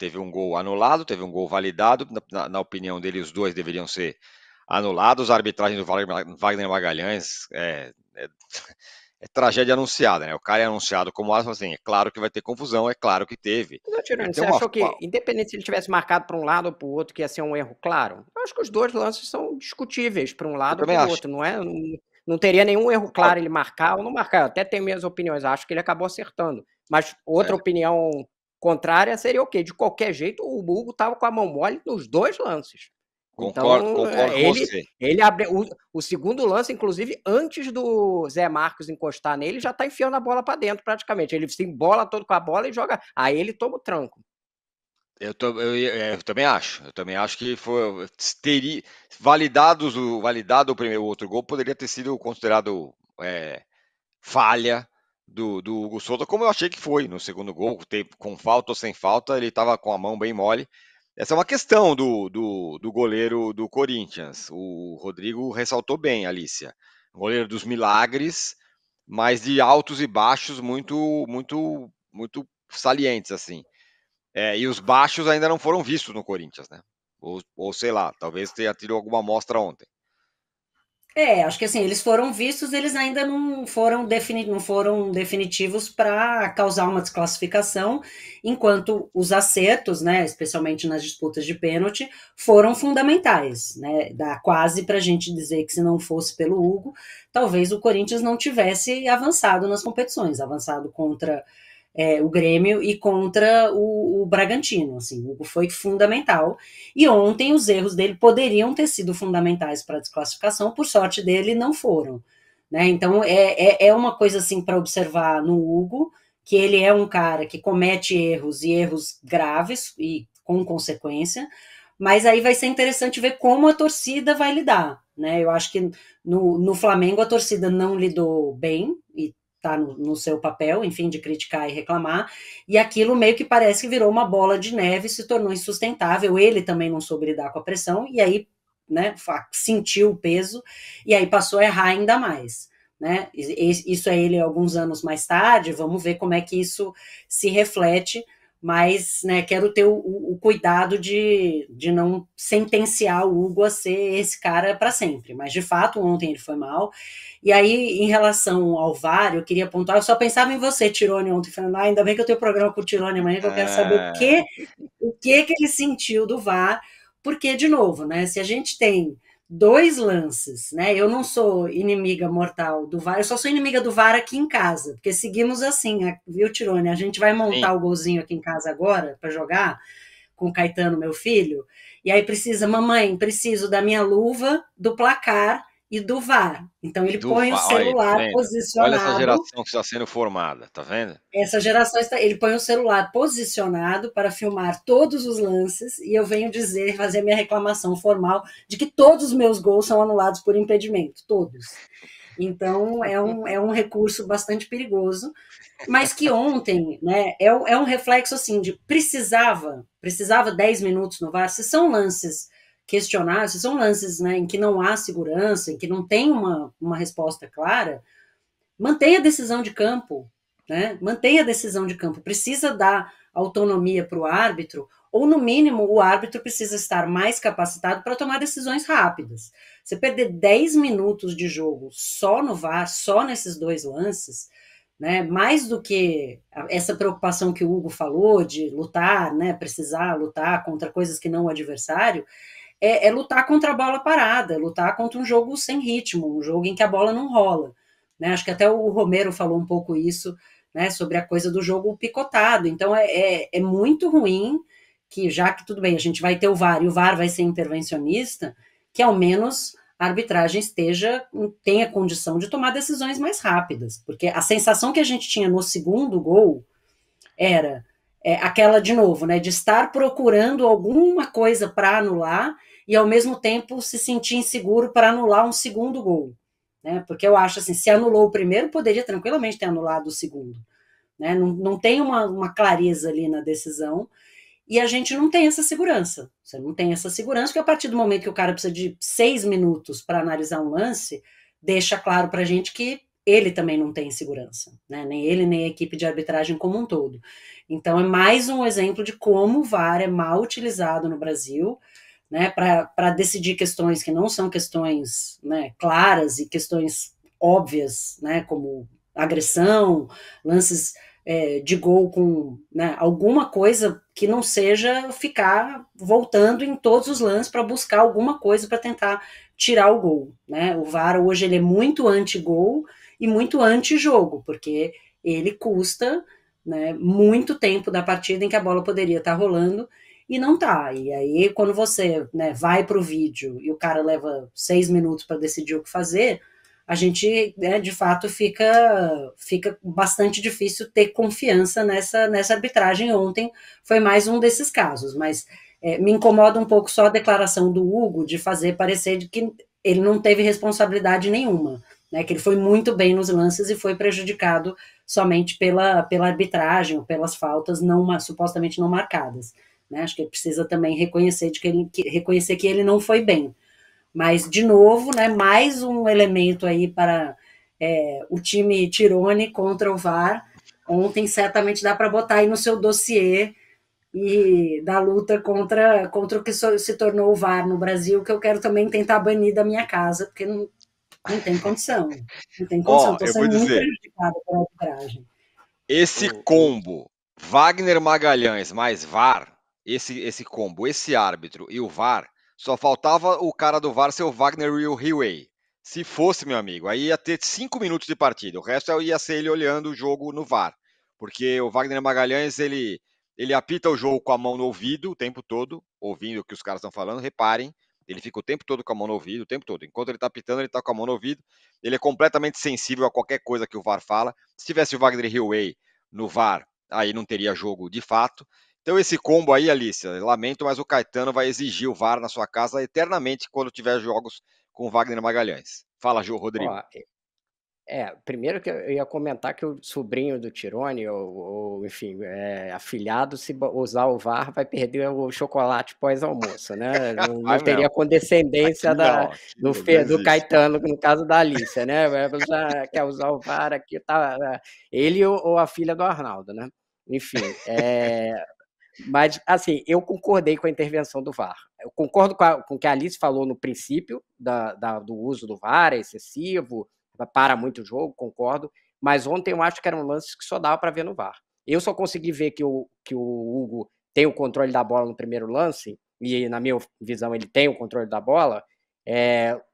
teve um gol anulado, teve um gol validado, na opinião dele os dois deveriam ser anulados, a arbitragem do Wagner Magalhães é tragédia anunciada, né? O cara é anunciado como assim, é claro que vai ter confusão, é claro que teve. Não, Tirone, você achou que, independente se ele tivesse marcado para um lado ou para o outro, que ia ser um erro claro? Eu acho que os dois lances são discutíveis para um lado ou para o outro, não é? Não teria nenhum erro claro ele marcar ou não marcar. Eu até tenho minhas opiniões, acho que ele acabou acertando. Mas outra opinião contrária seria o quê? De qualquer jeito, o Hugo estava com a mão mole nos dois lances. Concordo com você. Ele abriu o segundo lance, inclusive, antes do Zé Marcos encostar nele, já está enfiando a bola para dentro, praticamente. Ele se embola todo com a bola e joga. Aí ele toma o tranco. Eu também acho. Eu também acho que foi teria validado o primeiro outro gol, poderia ter sido considerado falha do Hugo Souza, como eu achei que foi no segundo gol, com falta ou sem falta, ele estava com a mão bem mole. Essa é uma questão do goleiro do Corinthians. O Rodrigo ressaltou bem, Alicia. Goleiro dos milagres, mas de altos e baixos muito salientes, assim. E os baixos ainda não foram vistos no Corinthians, né? Ou sei lá, talvez tenha tido alguma amostra ontem. Acho que assim, eles foram vistos, eles ainda não foram definitivos para causar uma desclassificação, enquanto os acertos, né, especialmente nas disputas de pênalti, foram fundamentais, né? Dá quase para a gente dizer que se não fosse pelo Hugo, talvez o Corinthians não tivesse avançado nas competições, avançado contra o Grêmio e contra o Bragantino. Assim, o Hugo foi fundamental. E ontem os erros dele poderiam ter sido fundamentais para a desclassificação, por sorte dele, não foram. Né? Então é uma coisa assim para observar no Hugo, que ele é um cara que comete erros e erros graves e com consequência, mas aí vai ser interessante ver como a torcida vai lidar. Né? Eu acho que no Flamengo a torcida não lidou bem, e está no seu papel, enfim, de criticar e reclamar, e aquilo meio que parece que virou uma bola de neve, se tornou insustentável, ele também não soube lidar com a pressão, e aí, né, sentiu o peso, e aí passou a errar ainda mais, né, isso é ele alguns anos mais tarde, vamos ver como é que isso se reflete, mas, né, quero ter o cuidado de não sentenciar o Hugo a ser esse cara para sempre, mas de fato ontem ele foi mal. E aí, em relação ao VAR, eu queria apontar, eu só pensava em você, Tirone, ontem, falando, ainda bem que eu tenho programa com o Tirone amanhã, que eu quero saber o que ele sentiu do VAR, porque, de novo, né, se a gente tem dois lances, né, eu não sou inimiga mortal do VAR, eu só sou inimiga do VAR aqui em casa, porque seguimos assim, viu, Tirone? A gente vai montar o golzinho aqui em casa agora, para jogar, com o Caetano, meu filho, e aí precisa, mamãe, preciso da minha luva, do placar e do VAR. Então ele põe o celular posicionado. Olha essa geração que está sendo formada, tá vendo? Essa geração ele põe o celular posicionado para filmar todos os lances e eu venho fazer minha reclamação formal de que todos os meus gols são anulados por impedimento, todos. Então é um recurso bastante perigoso, mas que ontem, né, é um reflexo assim de precisava 10 minutos no VAR, se são lances questionáveis, se são lances, né, em que não há segurança, em que não tem uma resposta clara, mantenha a decisão de campo, né? Mantenha a decisão de campo. Precisa dar autonomia para o árbitro, ou no mínimo o árbitro precisa estar mais capacitado para tomar decisões rápidas. Você perder 10 minutos de jogo só no VAR, só nesses dois lances, né? Mais do que essa preocupação que o Hugo falou de lutar, né? Precisar lutar contra coisas que não o adversário, é lutar contra a bola parada, é lutar contra um jogo sem ritmo, um jogo em que a bola não rola. Né? Acho que até o Romero falou um pouco isso, né, sobre a coisa do jogo picotado. Então é muito ruim que, já que tudo bem, a gente vai ter o VAR e o VAR vai ser intervencionista, que ao menos a arbitragem tenha condição de tomar decisões mais rápidas, porque a sensação que a gente tinha no segundo gol era aquela, de novo, né, de estar procurando alguma coisa para anular e ao mesmo tempo se sentir inseguro para anular um segundo gol. Né, porque eu acho assim, se anulou o primeiro, poderia tranquilamente ter anulado o segundo. Né, não tem uma clareza ali na decisão, e a gente não tem essa segurança. Você não tem essa segurança, porque a partir do momento que o cara precisa de 6 minutos para analisar um lance, deixa claro para a gente que ele também não tem segurança, né? Nem ele, nem a equipe de arbitragem como um todo. Então, é mais um exemplo de como o VAR é mal utilizado no Brasil, né, para decidir questões que não são questões, né, claras e questões óbvias, né, como agressão, lances de gol com, né, alguma coisa que não seja ficar voltando em todos os lances para buscar alguma coisa para tentar tirar o gol, né? O VAR hoje ele é muito anti-gol e muito anti-jogo, porque ele custa, né, muito tempo da partida em que a bola poderia estar rolando e não tá. E aí, quando você, né, vai para o vídeo e o cara leva 6 minutos para decidir o que fazer, a gente, né, de fato, fica bastante difícil ter confiança nessa arbitragem. Ontem foi mais um desses casos, mas me incomoda um pouco só a declaração do Hugo de fazer parecer de que ele não teve responsabilidade nenhuma, né, que ele foi muito bem nos lances e foi prejudicado somente pela arbitragem ou pelas faltas supostamente não marcadas. Né? Acho que ele precisa também reconhecer que ele não foi bem. Mas, de novo, né, mais um elemento aí para o time Tirone contra o VAR. Ontem, certamente, dá para botar aí no seu dossiê e da luta contra o que se tornou o VAR no Brasil, que eu quero também tentar banir da minha casa, porque não tem condição. Não tem condição. Estou sendo muito prejudicada pela arbitragem. Esse combo, Wagner Magalhães mais VAR, esse combo, esse árbitro e o VAR, só faltava o cara do VAR ser o Wagner e o Hiway. Se fosse, meu amigo, aí ia ter 5 minutos de partida. O resto ia ser ele olhando o jogo no VAR. Porque o Wagner Magalhães, ele apita o jogo com a mão no ouvido o tempo todo, ouvindo o que os caras estão falando. Reparem, ele fica o tempo todo com a mão no ouvido, o tempo todo. Enquanto ele está apitando, ele está com a mão no ouvido. Ele é completamente sensível a qualquer coisa que o VAR fala. Se tivesse o Wagner Hiway no VAR, aí não teria jogo de fato. Então esse combo aí, Alicia, lamento, mas o Caetano vai exigir o VAR na sua casa eternamente quando tiver jogos com o Wagner Magalhães. Fala, Rodrigo. Primeiro que eu ia comentar que o sobrinho do Tirone, ou enfim, afilhado, se usar o VAR, vai perder o chocolate pós-almoço, né? Não teria condescendência do Caetano, no caso da Alicia, né? Já quer usar o VAR aqui, tá? Ele ou a filha do Arnaldo, né? Enfim, mas, assim, eu concordei com a intervenção do VAR. Eu concordo com o que a Alice falou no princípio do uso do VAR, é excessivo, para muito jogo, concordo, mas ontem eu acho que era um lance que só dava para ver no VAR. Eu só consegui ver que o Hugo tem o controle da bola no primeiro lance, e na minha visão ele tem o controle da bola,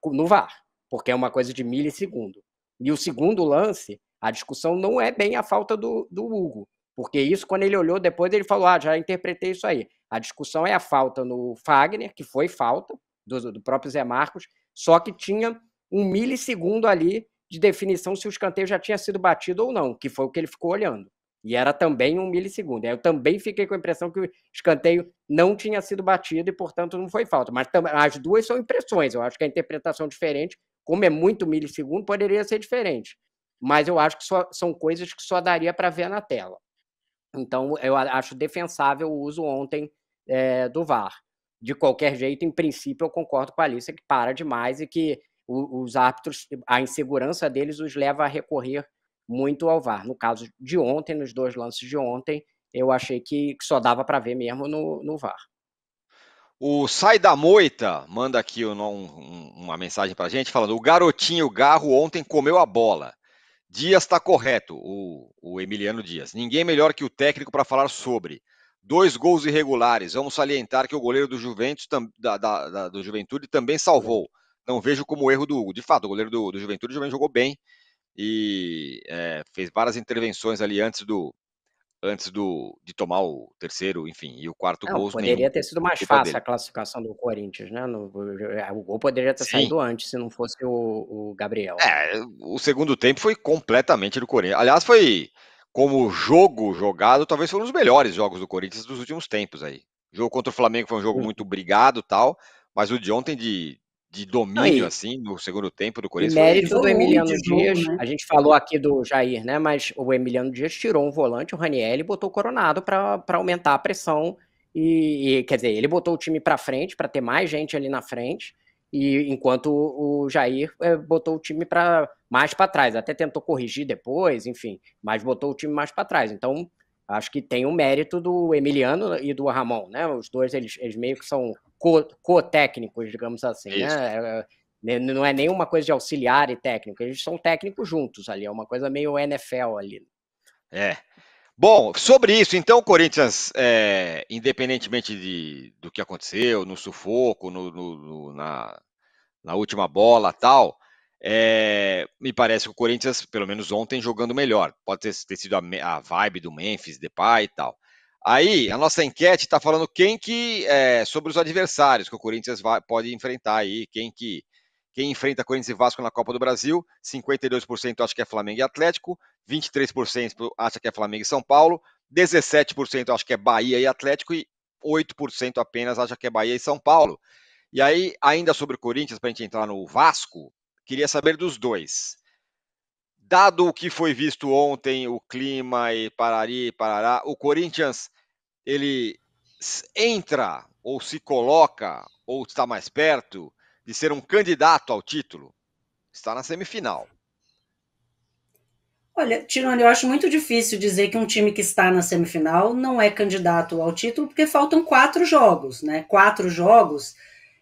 no VAR, porque é uma coisa de milissegundo. E o segundo lance, a discussão não é bem a falta do Hugo, porque isso, quando ele olhou depois, ele falou, já interpretei isso aí. A discussão é a falta no Fagner, que foi falta, do próprio Zé Marcos, só que tinha um milissegundo ali de definição se o escanteio já tinha sido batido ou não, que foi o que ele ficou olhando. E era também um milissegundo. Eu também fiquei com a impressão que o escanteio não tinha sido batido e, portanto, não foi falta. Mas as duas são impressões. Eu acho que a interpretação diferente, como é muito milissegundo, poderia ser diferente. Mas eu acho que são coisas que só daria para ver na tela. Então, eu acho defensável o uso ontem do VAR. De qualquer jeito, em princípio, eu concordo com a Alicia que para demais e que os árbitros, a insegurança deles os leva a recorrer muito ao VAR. No caso de ontem, nos 2 lances de ontem, eu achei que só dava para ver mesmo no VAR. O Sai da Moita manda aqui uma mensagem para a gente falando: o garotinho Garro ontem comeu a bola. Dias está correto, o Emiliano Dias. Ninguém melhor que o técnico para falar sobre. 2 gols irregulares. Vamos salientar que o goleiro do Juventus, do Juventude também salvou. Não vejo como erro do Hugo. De fato, o goleiro do Juventude também jogou bem e fez várias intervenções ali antes de tomar o terceiro, enfim, e o quarto gol. Poderia ter sido mais fácil a classificação do Corinthians, né? O gol poderia ter saído antes se não fosse o Gabriel. O segundo tempo foi completamente do Corinthians. Aliás, foi como jogo jogado, talvez foi um dos melhores jogos do Corinthians dos últimos tempos aí. O jogo contra o Flamengo foi um jogo muito brigado, tal, mas o de ontem de domínio, assim, no segundo tempo do Corinthians. E mérito do Emiliano Dias, né? A gente falou aqui do Jair, né? Mas o Emiliano Dias tirou um volante, o Raniel, e botou o Coronado para aumentar a pressão. E quer dizer, ele botou o time para frente, para ter mais gente ali na frente, e enquanto o Jair botou o time mais para trás. Até tentou corrigir depois, enfim, mas botou o time mais para trás. Então, acho que tem o mérito do Emiliano e do Ramon, né? Os dois, eles meio que são co-técnicos, digamos assim, né? Não é nenhuma coisa de auxiliar e técnico, eles são técnicos juntos ali, é uma coisa meio NFL ali. Bom, sobre isso, então o Corinthians, independentemente do que aconteceu, no sufoco, na última bola tal, me parece que o Corinthians, pelo menos ontem, jogando melhor. Pode ter sido a vibe do Memphis, Depay e tal. Aí, a nossa enquete está falando sobre os adversários que o Corinthians pode enfrentar aí, quem enfrenta Corinthians e Vasco na Copa do Brasil. 52% acha que é Flamengo e Atlético, 23% acha que é Flamengo e São Paulo, 17% acha que é Bahia e Atlético e 8% apenas acha que é Bahia e São Paulo. E aí, ainda sobre o Corinthians, para a gente entrar no Vasco, queria saber dos dois. Dado o que foi visto ontem, o clima e parará, o Corinthians, ele entra ou se coloca ou está mais perto de ser um candidato ao título? Está na semifinal. Olha, Tirone, eu acho muito difícil dizer que um time que está na semifinal não é candidato ao título, porque faltam 4 jogos, né? 4 jogos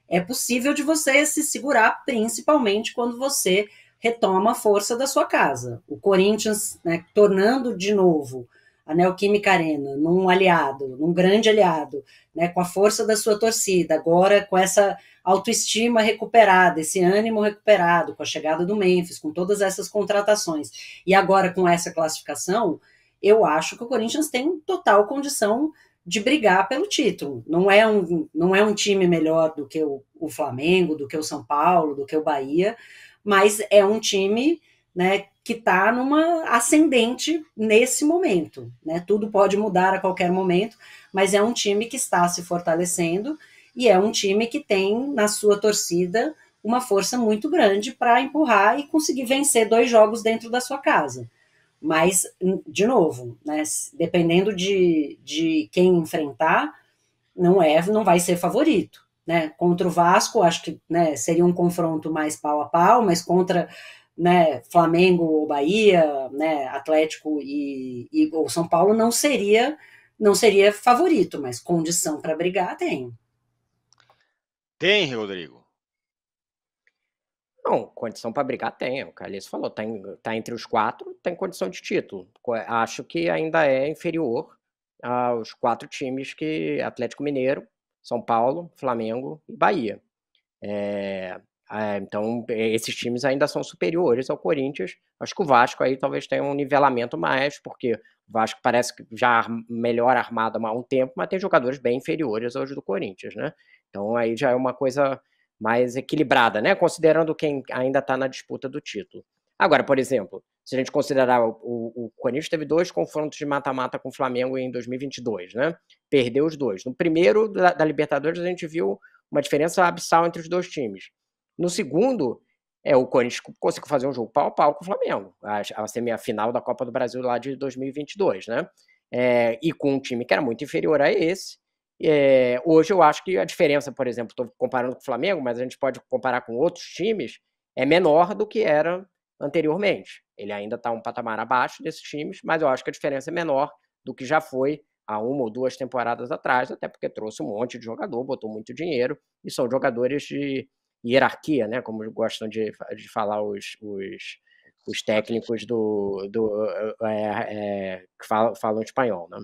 é possível de você se segurar, principalmente quando você retoma a força da sua casa. O Corinthians, né, tornando de novo a Neoquímica Arena num aliado, num grande aliado, né, com a força da sua torcida, agora com essa autoestima recuperada, esse ânimo recuperado, com a chegada do Memphis, com todas essas contratações, e agora com essa classificação, eu acho que o Corinthians tem total condição de brigar pelo título. Não é um time melhor do que o Flamengo, do que o São Paulo, do que o Bahia, mas é um time, né, que está numa ascendente nesse momento. Né? Tudo pode mudar a qualquer momento, mas é um time que está se fortalecendo e é um time que tem na sua torcida uma força muito grande para empurrar e conseguir vencer 2 jogos dentro da sua casa. Mas, de novo, né, dependendo de quem enfrentar, não vai ser favorito. Né? Contra o Vasco, acho que, né, seria um confronto mais pau a pau, mas contra, né, Flamengo ou Bahia, né, Atlético ou São Paulo não seria favorito, mas condição para brigar tem. Tem, Rodrigo? Não, condição para brigar tem, o Carlos falou, tá entre os 4, tem condição de título. Acho que ainda é inferior aos 4 times que Atlético Mineiro, São Paulo, Flamengo e Bahia. Então, esses times ainda são superiores ao Corinthians. Acho que o Vasco aí talvez tenha um nivelamento mais, porque o Vasco parece que já melhor armado há um tempo, mas tem jogadores bem inferiores aos do Corinthians, né? Então aí já é uma coisa mais equilibrada, né? Considerando quem ainda está na disputa do título. Agora, por exemplo, se a gente considerar o Corinthians teve 2 confrontos de mata-mata com o Flamengo em 2022, né? Perdeu os 2. No primeiro da Libertadores a gente viu uma diferença abissal entre os 2 times. No segundo, o Corinthians conseguiu fazer um jogo pau a pau com o Flamengo, a semifinal da Copa do Brasil lá de 2022, né? E com um time que era muito inferior a esse. Hoje eu acho que a diferença, por exemplo, estou comparando com o Flamengo, mas a gente pode comparar com outros times, é menor do que era anteriormente. Ele ainda está um patamar abaixo desses times, mas eu acho que a diferença é menor do que já foi há 1 ou 2 temporadas atrás, até porque trouxe um monte de jogador, botou muito dinheiro, e são jogadores de hierarquia, né? Como gostam de falar os técnicos que falam espanhol, né?